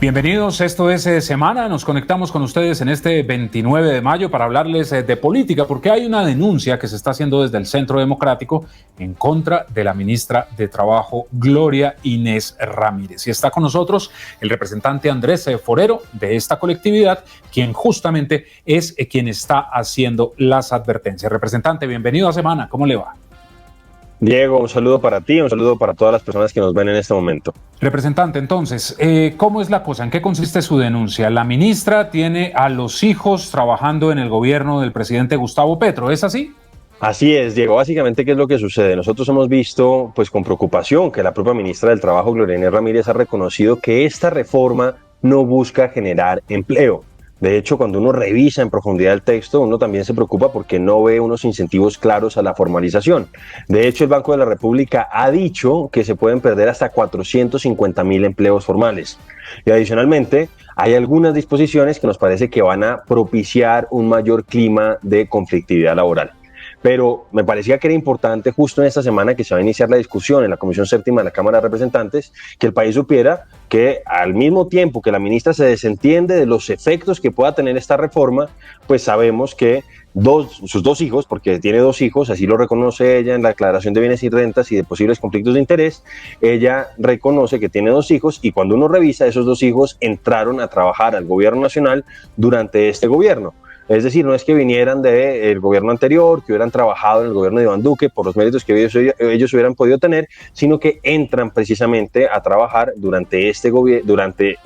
Bienvenidos, esto es Semana, nos conectamos con ustedes en este 29 de mayo para hablarles de política, porque hay una denuncia que se está haciendo desde el Centro Democrático en contra de la ministra de Trabajo, Gloria Inés Ramírez. Y está con nosotros el representante Andrés Forero de esta colectividad, quien justamente es quien está haciendo las advertencias. Representante, bienvenido a Semana, ¿cómo le va? Diego, un saludo para ti, un saludo para todas las personas que nos ven en este momento. Representante, entonces, ¿cómo es la cosa? ¿En qué consiste su denuncia? La ministra tiene a los hijos trabajando en el gobierno del presidente Gustavo Petro, ¿es así? Así es, Diego. Básicamente, ¿qué es lo que sucede? Nosotros hemos visto, pues con preocupación, que la propia ministra del Trabajo, Gloria Inés Ramírez, ha reconocido que esta reforma no busca generar empleo. De hecho, cuando uno revisa en profundidad el texto, uno también se preocupa porque no ve unos incentivos claros a la formalización. De hecho, el Banco de la República ha dicho que se pueden perder hasta 450.000 empleos formales. Y adicionalmente, hay algunas disposiciones que nos parece que van a propiciar un mayor clima de conflictividad laboral. Pero me parecía que era importante justo en esta semana que se va a iniciar la discusión en la Comisión Séptima de la Cámara de Representantes, que el país supiera que al mismo tiempo que la ministra se desentiende de los efectos que pueda tener esta reforma, pues sabemos que sus dos hijos, porque tiene dos hijos, así lo reconoce ella en la declaración de bienes y rentas y de posibles conflictos de interés, ella reconoce que tiene dos hijos y cuando uno revisa, esos dos hijos entraron a trabajar al gobierno nacional durante este gobierno. Es decir, no es que vinieran del gobierno anterior, que hubieran trabajado en el gobierno de Iván Duque por los méritos que ellos hubieran podido tener, sino que entran precisamente a trabajar durante durante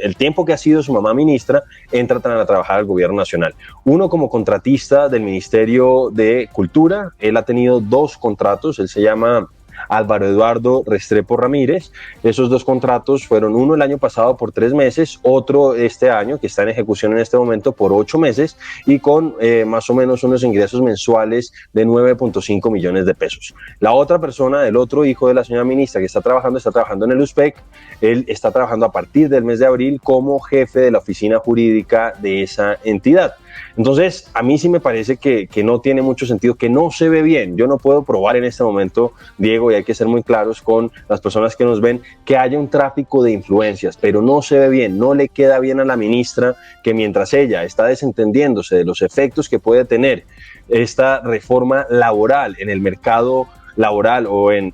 el tiempo que ha sido su mamá ministra, entran a trabajar al gobierno nacional. Uno como contratista del Ministerio de Cultura, él ha tenido dos contratos, él se llama Álvaro Eduardo Restrepo Ramírez. Esos dos contratos fueron uno el año pasado por 3 meses, otro este año que está en ejecución en este momento por 8 meses y con más o menos unos ingresos mensuales de 9.5 millones de pesos. La otra persona, el otro hijo de la señora ministra que está trabajando en el USPEC. Él está trabajando a partir del mes de abril como jefe de la oficina jurídica de esa entidad. Entonces, a mí sí me parece que no tiene mucho sentido, que no se ve bien. Yo no puedo probar en este momento, Diego, y hay que ser muy claros con las personas que nos ven, que haya un tráfico de influencias, pero no se ve bien, no le queda bien a la ministra que mientras ella está desentendiéndose de los efectos que puede tener esta reforma laboral en el mercado laboral o en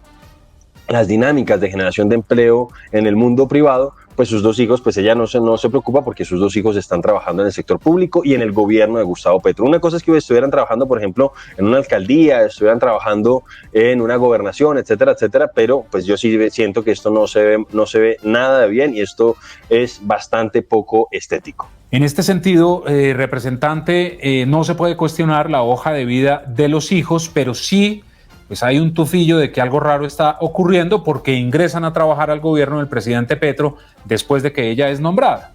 las dinámicas de generación de empleo en el mundo privado, pues sus dos hijos, pues ella no se preocupa porque sus dos hijos están trabajando en el sector público y en el gobierno de Gustavo Petro. Una cosa es que estuvieran trabajando, por ejemplo, en una alcaldía, estuvieran trabajando en una gobernación, etcétera, etcétera, pero pues yo sí siento que esto no se ve nada de bien y esto es bastante poco estético. En este sentido, representante, no se puede cuestionar la hoja de vida de los hijos, pero sí pues hay un tufillo de que algo raro está ocurriendo porque ingresan a trabajar al gobierno del presidente Petro después de que ella es nombrada.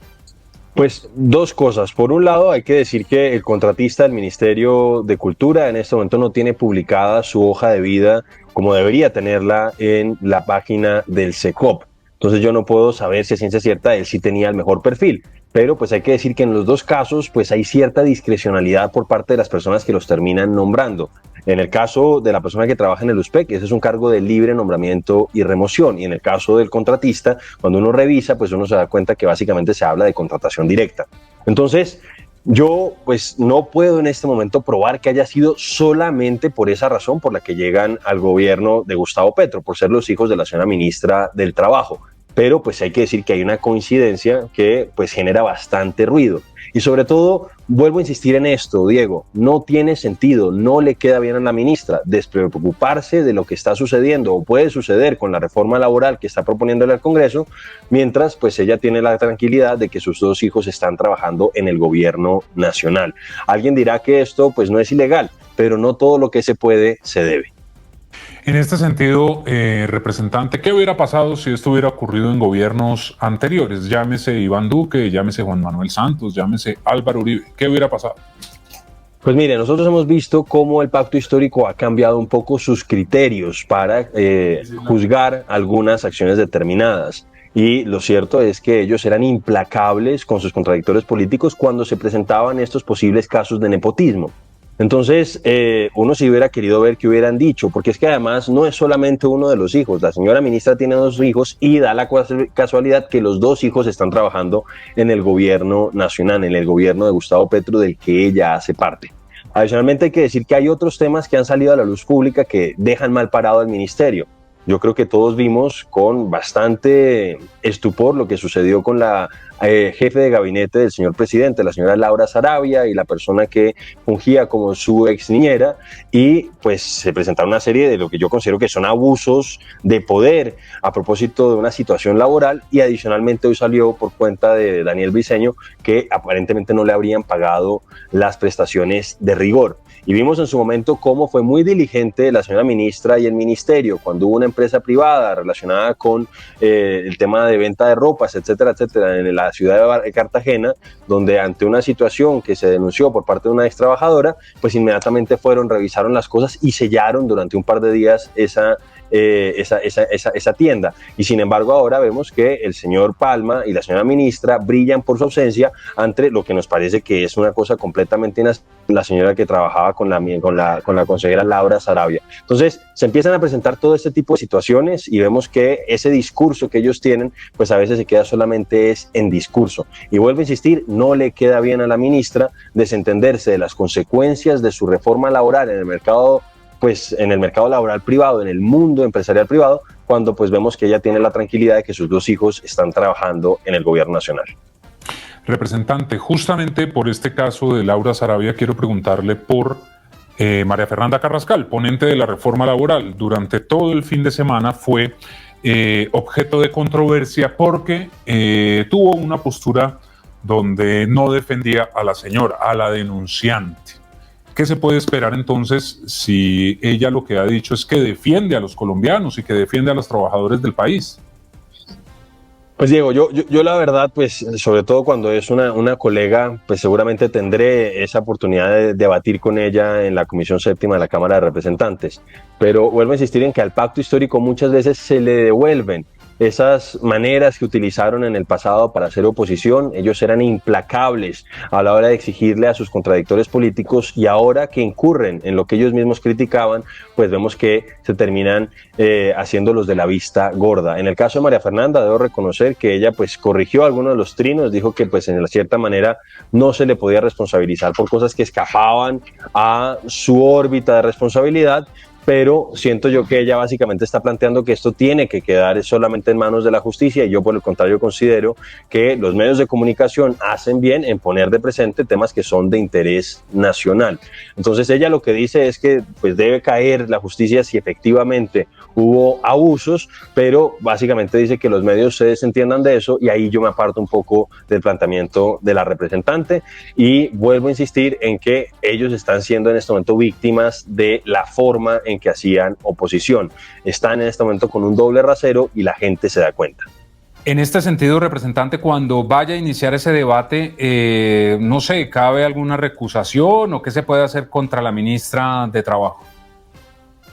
Pues dos cosas. Por un lado, hay que decir que el contratista del Ministerio de Cultura en este momento no tiene publicada su hoja de vida como debería tenerla en la página del SECOP. Entonces yo no puedo saber si a ciencia cierta él sí tenía el mejor perfil. Pero pues hay que decir que en los dos casos pues hay cierta discrecionalidad por parte de las personas que los terminan nombrando. En el caso de la persona que trabaja en el USPEC, ese es un cargo de libre nombramiento y remoción. Y en el caso del contratista, cuando uno revisa, pues uno se da cuenta que básicamente se habla de contratación directa. Entonces, yo pues no puedo en este momento probar que haya sido solamente por esa razón por la que llegan al gobierno de Gustavo Petro, por ser los hijos de la señora ministra del Trabajo. Pero pues hay que decir que hay una coincidencia que pues genera bastante ruido. Y sobre todo, vuelvo a insistir en esto, Diego, no tiene sentido, no le queda bien a la ministra despreocuparse de lo que está sucediendo o puede suceder con la reforma laboral que está proponiéndole al Congreso, mientras pues ella tiene la tranquilidad de que sus dos hijos están trabajando en el gobierno nacional. Alguien dirá que esto pues no es ilegal, pero no todo lo que se puede se debe. En este sentido, representante, ¿qué hubiera pasado si esto hubiera ocurrido en gobiernos anteriores? Llámese Iván Duque, llámese Juan Manuel Santos, llámese Álvaro Uribe. ¿Qué hubiera pasado? Pues mire, nosotros hemos visto cómo el pacto histórico ha cambiado un poco sus criterios para juzgar algunas acciones determinadas. Y lo cierto es que ellos eran implacables con sus contradictores políticos cuando se presentaban estos posibles casos de nepotismo. Entonces, uno sí hubiera querido ver qué hubieran dicho, porque es que además no es solamente uno de los hijos. La señora ministra tiene 2 hijos y da la casualidad que los 2 hijos están trabajando en el gobierno nacional, en el gobierno de Gustavo Petro, del que ella hace parte. Adicionalmente hay que decir que hay otros temas que han salido a la luz pública que dejan mal parado al ministerio. Yo creo que todos vimos con bastante estupor lo que sucedió con la jefe de gabinete del señor presidente, la señora Laura Sarabia, y la persona que fungía como su ex niñera, y pues se presentaron una serie de lo que yo considero que son abusos de poder a propósito de una situación laboral, y adicionalmente hoy salió por cuenta de Daniel Briceño que aparentemente no le habrían pagado las prestaciones de rigor. Y vimos en su momento cómo fue muy diligente la señora ministra y el ministerio cuando hubo una empresa privada relacionada con el tema de venta de ropas, etcétera, etcétera, en la ciudad de Cartagena, donde ante una situación que se denunció por parte de una ex trabajadora, pues inmediatamente fueron, revisaron las cosas y sellaron durante un par de días esa tienda. Y sin embargo ahora vemos que el señor Palma y la señora ministra brillan por su ausencia ante lo que nos parece que es una cosa completamente la señora que trabajaba con la consejera Laura Sarabia. Entonces se empiezan a presentar todo este tipo de situaciones y vemos que ese discurso que ellos tienen pues a veces se queda solamente es en discurso. Y vuelvo a insistir, no le queda bien a la ministra desentenderse de las consecuencias de su reforma laboral en el mercado, pues en el mercado laboral privado, en el mundo empresarial privado, cuando pues vemos que ella tiene la tranquilidad de que sus 2 hijos están trabajando en el gobierno nacional. Representante, justamente por este caso de Laura Sarabia quiero preguntarle por María Fernanda Carrascal, ponente de la reforma laboral. Durante todo el fin de semana fue objeto de controversia porque tuvo una postura donde no defendía a la señora, a la denunciante. ¿Qué se puede esperar entonces si ella lo que ha dicho es que defiende a los colombianos y que defiende a los trabajadores del país? Pues Diego, yo la verdad, pues sobre todo cuando es una colega, pues seguramente tendré esa oportunidad de debatir con ella en la Comisión Séptima de la Cámara de Representantes. Pero vuelvo a insistir en que al pacto histórico muchas veces se le devuelven esas maneras que utilizaron en el pasado para hacer oposición. Ellos eran implacables a la hora de exigirle a sus contradictores políticos, y ahora que incurren en lo que ellos mismos criticaban, pues vemos que se terminan haciéndolos de la vista gorda. En el caso de María Fernanda, debo reconocer que ella pues corrigió algunos de los trinos, dijo que pues en cierta manera no se le podía responsabilizar por cosas que escapaban a su órbita de responsabilidad, pero siento yo que ella básicamente está planteando que esto tiene que quedar solamente en manos de la justicia, y yo por el contrario considero que los medios de comunicación hacen bien en poner de presente temas que son de interés nacional. Entonces ella lo que dice es que pues debe caer la justicia si efectivamente hubo abusos, pero básicamente dice que los medios se desentiendan de eso, y ahí yo me aparto un poco del planteamiento de la representante, y vuelvo a insistir en que ellos están siendo en este momento víctimas de la forma en que hacían oposición. Están en este momento con un doble rasero y la gente se da cuenta. En este sentido, representante, cuando vaya a iniciar ese debate, no sé, ¿cabe alguna recusación o qué se puede hacer contra la ministra de Trabajo?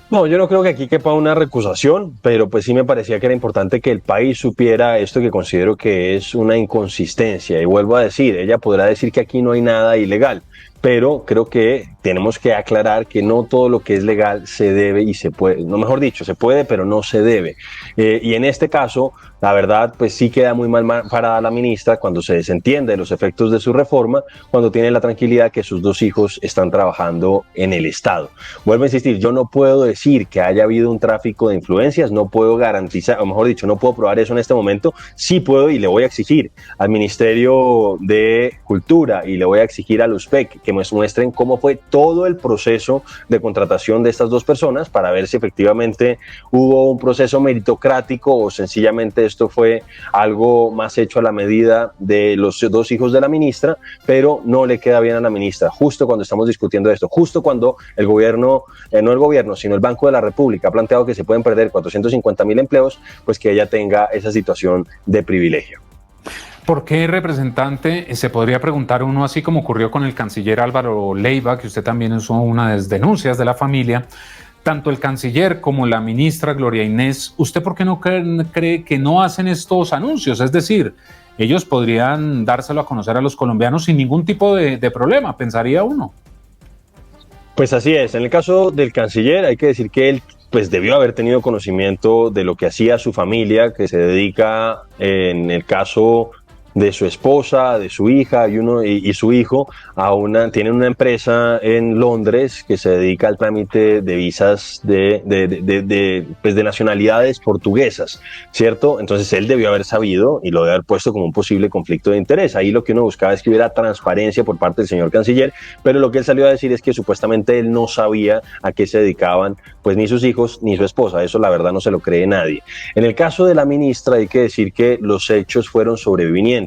No, yo no creo que aquí quepa una recusación, pero pues sí me parecía que era importante que el país supiera esto, que considero que es una inconsistencia. Y vuelvo a decir, ella podrá decir que aquí no hay nada ilegal, pero creo que tenemos que aclarar que no todo lo que es legal se debe y se puede, no, mejor dicho, se puede, pero no se debe. Y en este caso, la verdad, pues sí queda muy mal parada la ministra cuando se desentiende de los efectos de su reforma, cuando tiene la tranquilidad que sus 2 hijos están trabajando en el Estado. Vuelvo a insistir, yo no puedo decir que haya habido un tráfico de influencias, no puedo garantizar, o mejor dicho, no puedo probar eso en este momento. Sí puedo y le voy a exigir al Ministerio de Cultura y le voy a exigir al USPEC que me muestren cómo fue todo el proceso de contratación de estas 2 personas, para ver si efectivamente hubo un proceso meritocrático o sencillamente esto fue algo más hecho a la medida de los 2 hijos de la ministra, pero no le queda bien a la ministra, justo cuando estamos discutiendo esto, justo cuando el gobierno, no el gobierno, sino el Banco de la República ha planteado que se pueden perder 450.000 empleos, pues que ella tenga esa situación de privilegio. ¿Por qué, representante, se podría preguntar uno, así como ocurrió con el canciller Álvaro Leiva, que usted también hizo una de las denuncias de la familia, tanto el canciller como la ministra Gloria Inés, ¿usted por qué no cree que no hacen estos anuncios? Es decir, ellos podrían dárselo a conocer a los colombianos sin ningún tipo de problema, pensaría uno. Pues así es. En el caso del canciller hay que decir que él pues debió haber tenido conocimiento de lo que hacía su familia, que se dedica, en el caso de su esposa, de su hija y su hijo, tienen una empresa en Londres que se dedica al trámite de visas de nacionalidades portuguesas, ¿cierto? Entonces él debió haber sabido y lo debe haber puesto como un posible conflicto de interés. Ahí lo que uno buscaba es que hubiera transparencia por parte del señor canciller, pero lo que él salió a decir es que supuestamente él no sabía a qué se dedicaban pues ni sus hijos ni su esposa. Eso la verdad no se lo cree nadie. En el caso de la ministra hay que decir que los hechos fueron sobrevinientes.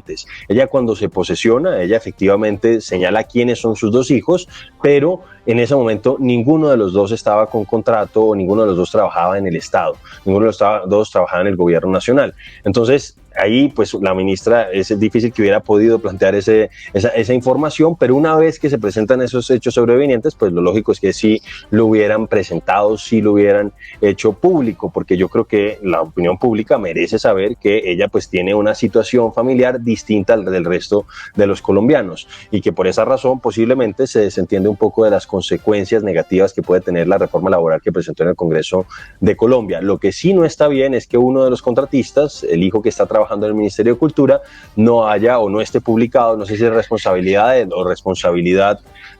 Ella cuando se posesiona, ella efectivamente señala quiénes son sus dos hijos, pero en ese momento ninguno de los dos estaba con contrato o ninguno de los dos trabajaba en el Estado, ninguno de los dos trabajaba en el gobierno nacional. Entonces, ahí pues la ministra es difícil que hubiera podido plantear esa información, pero una vez que se presentan esos hechos sobrevinientes, pues lo lógico es que sí lo hubieran presentado, sí lo hubieran hecho público, porque yo creo que la opinión pública merece saber que ella pues tiene una situación familiar distinta al del resto de los colombianos y que por esa razón posiblemente se desentiende un poco de las consecuencias negativas que puede tener la reforma laboral que presentó en el Congreso de Colombia. Lo que sí no está bien es que uno de los contratistas, el hijo que está trabajando en el Ministerio de Cultura, no haya o no esté publicado, no sé si es responsabilidad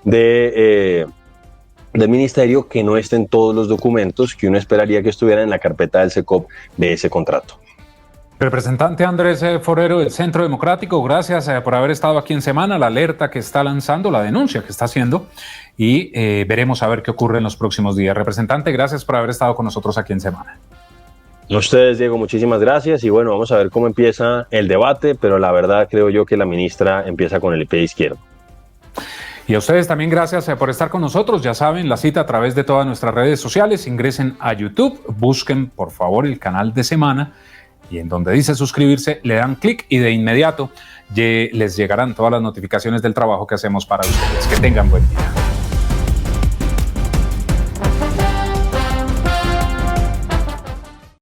del ministerio, que no estén todos los documentos que uno esperaría que estuvieran en la carpeta del SECOP de ese contrato. Representante Andrés Forero del Centro Democrático, gracias por haber estado aquí en Semana, la alerta que está lanzando, la denuncia que está haciendo, y veremos a ver qué ocurre en los próximos días. Representante, gracias por haber estado con nosotros aquí en Semana. A ustedes, Diego, muchísimas gracias, y bueno, vamos a ver cómo empieza el debate, pero la verdad creo yo que la ministra empieza con el pie izquierdo. Y a ustedes también gracias por estar con nosotros. Ya saben, la cita a través de todas nuestras redes sociales. Ingresen a YouTube, busquen por favor el canal de Semana y en donde dice suscribirse le dan clic y de inmediato les llegarán todas las notificaciones del trabajo que hacemos para ustedes. Que tengan buen día.